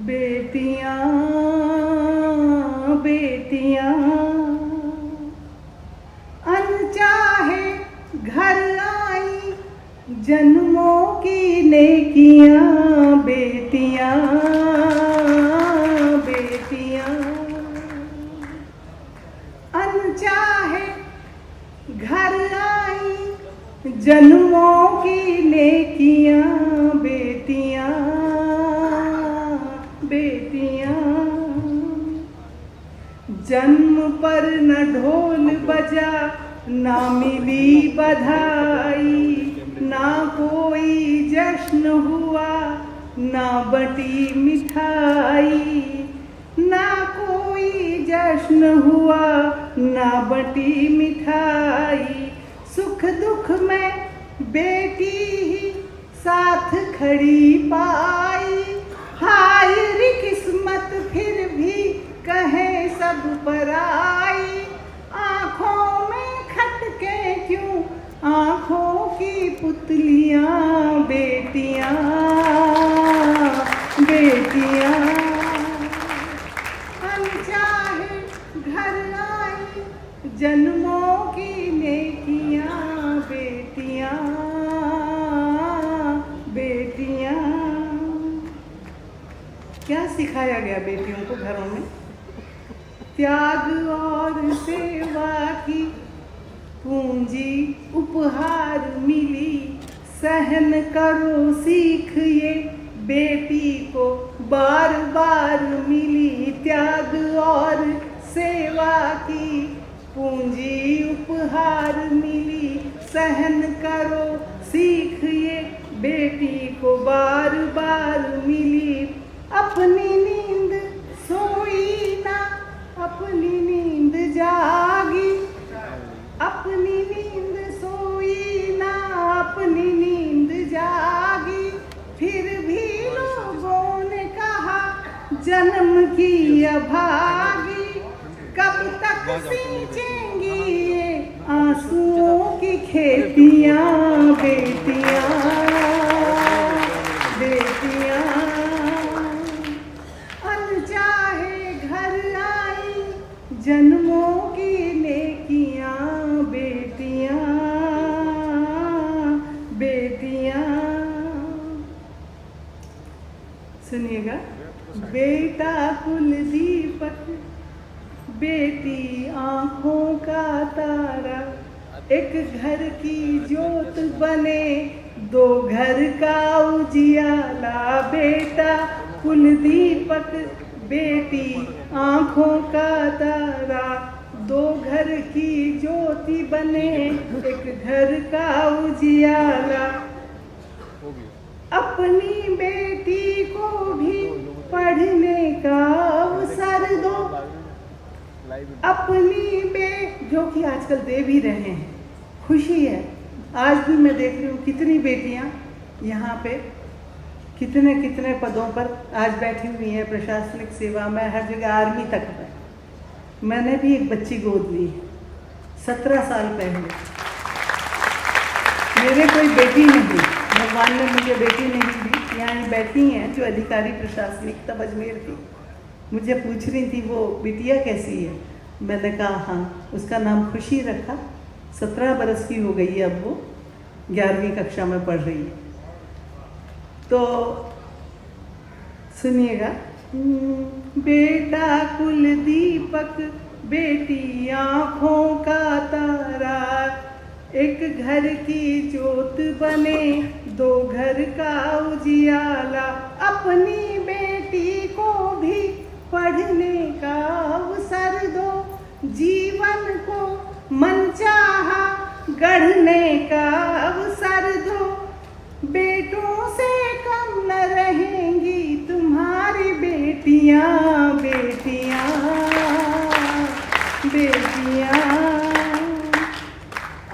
बेटियां बेटियां अनचाहे घर आई, जन्मों की नेकियां। बेटियां बेटियां अनचाहे घर आई, जन्मों की नेकियां। बेटियां बेटियां जन्म पर न ढोल बजा, ना मिली बधाई, ना कोई जश्न हुआ, ना बटी मिठाई। ना कोई जश्न हुआ, ना बटी मिठाई। सुख दुख में बेटी ही साथ खड़ी पाई। हाय रे किस्मत फिर भी कहे सब पराई। आँखों में खटके क्यों आँखों की पुतलियाँ। बेटियाँ बेटियाँ अनचाहे घर आई, जन्मों की नेकियाँ। बेटियाँ बेटियाँ क्या सिखाया गया बेटियों को घरों में? त्याग और सेवा की पूंजी उपहार मिली। सहन करो सीख ये बेटी को बार बार मिली। त्याग और सेवा की पूंजी उपहार मिली। सहन करो सीख ये बेटी को बार बार मिली। अपनी नींद सोई ना, अपनी नींद जागी। अपनी नींद सोई ना, अपनी नींद जागी। फिर भी लोगों ने कहा जन्म की अभागी। कब तक सींचेंगी ये आंसुओं की खेतियाँ। बेटियाँ बेटियाँ अनचाहे घर आई, जन्मों की नेकियाँ। बेटियाँ बेटियाँ सुनिएगा। बेटा कुलदीपक, बेटी आँखों का तारा। एक घर की जोत बने, दो घर का उजियाला। बेटा कुलदीपक, बेटी आँखों का तारा। दो घर की ज्योति बने, एक घर का उजियाला। अपनी बेटी को भी पढ़ने का अवसर दो। अपनी जो कि आजकल दे भी रहे हैं, खुशी है। आज भी मैं देख रही हूँ कितनी बेटियाँ यहाँ पे कितने कितने पदों पर आज बैठी हुई हैं। प्रशासनिक सेवा में, हर जगह, आर्मी तक में। मैंने भी एक बच्ची गोद ली 17 साल पहले। मेरे कोई बेटी नहीं, भगवान ने मुझे बेटी नहीं दी। यहाँ बैठी हैं जो अधिकारी प्रशासनिक, तब अजमेर थी। मुझे पूछ रही थी वो बिटिया कैसी है। मैंने कहा हाँ, उसका नाम खुशी रखा। 17 बरस की हो गई है, अब वो 11वीं कक्षा में पढ़ रही है। तो सुनिएगा। बेटा कुलदीपक, बेटी आँखों का तारा। एक घर की जोत बने, दो घर का उजियाला। अपनी बेटी को भी पढ़ने का अवसर दो। जीवन को मनचाहा गढ़ने का अवसर दो। बेटों से कम न रहेंगी तुम्हारी बेटियाँ। बेटियाँ बेटियाँ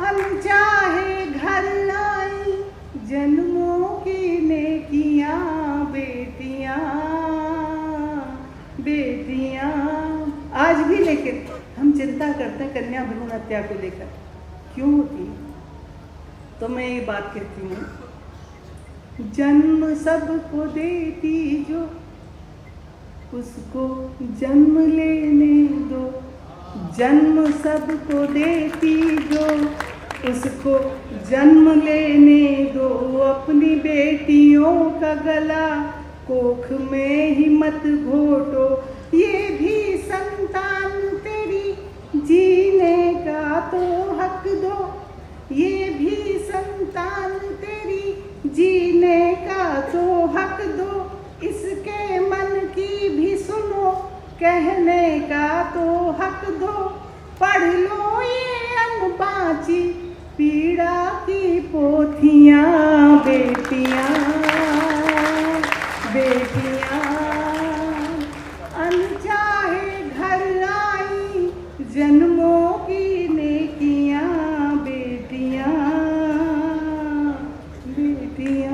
अनचाहे घर लाई, जन्मों की नेकियाँ। बेटियाँ बेटियाँ आज भी लेकिन हम चिंता करते हैं कन्या भ्रूण हत्या को लेकर, क्यों होती है? तो मैं ये बात कहती हूँ जन्म सबको देती जो, उसको जन्म लेने दो। जन्म सबको देती जो, उसको जन्म लेने दो। अपनी बेटियों का गला कोख में ही मत घोटो, ये भी संतान तेरी जीने का तो हक दो। ये भी संतान तेरी जीने का तो हक दो। इसके मन की भी सुनो, कहने का तो हक दो। पढ़ लो ये अनबाची पीड़ा की पोथियाँ, बेटियाँ बेटियाँ अनचाहे घर आई जन्मों की नेकियाँ, बेटियाँ बेटियाँ।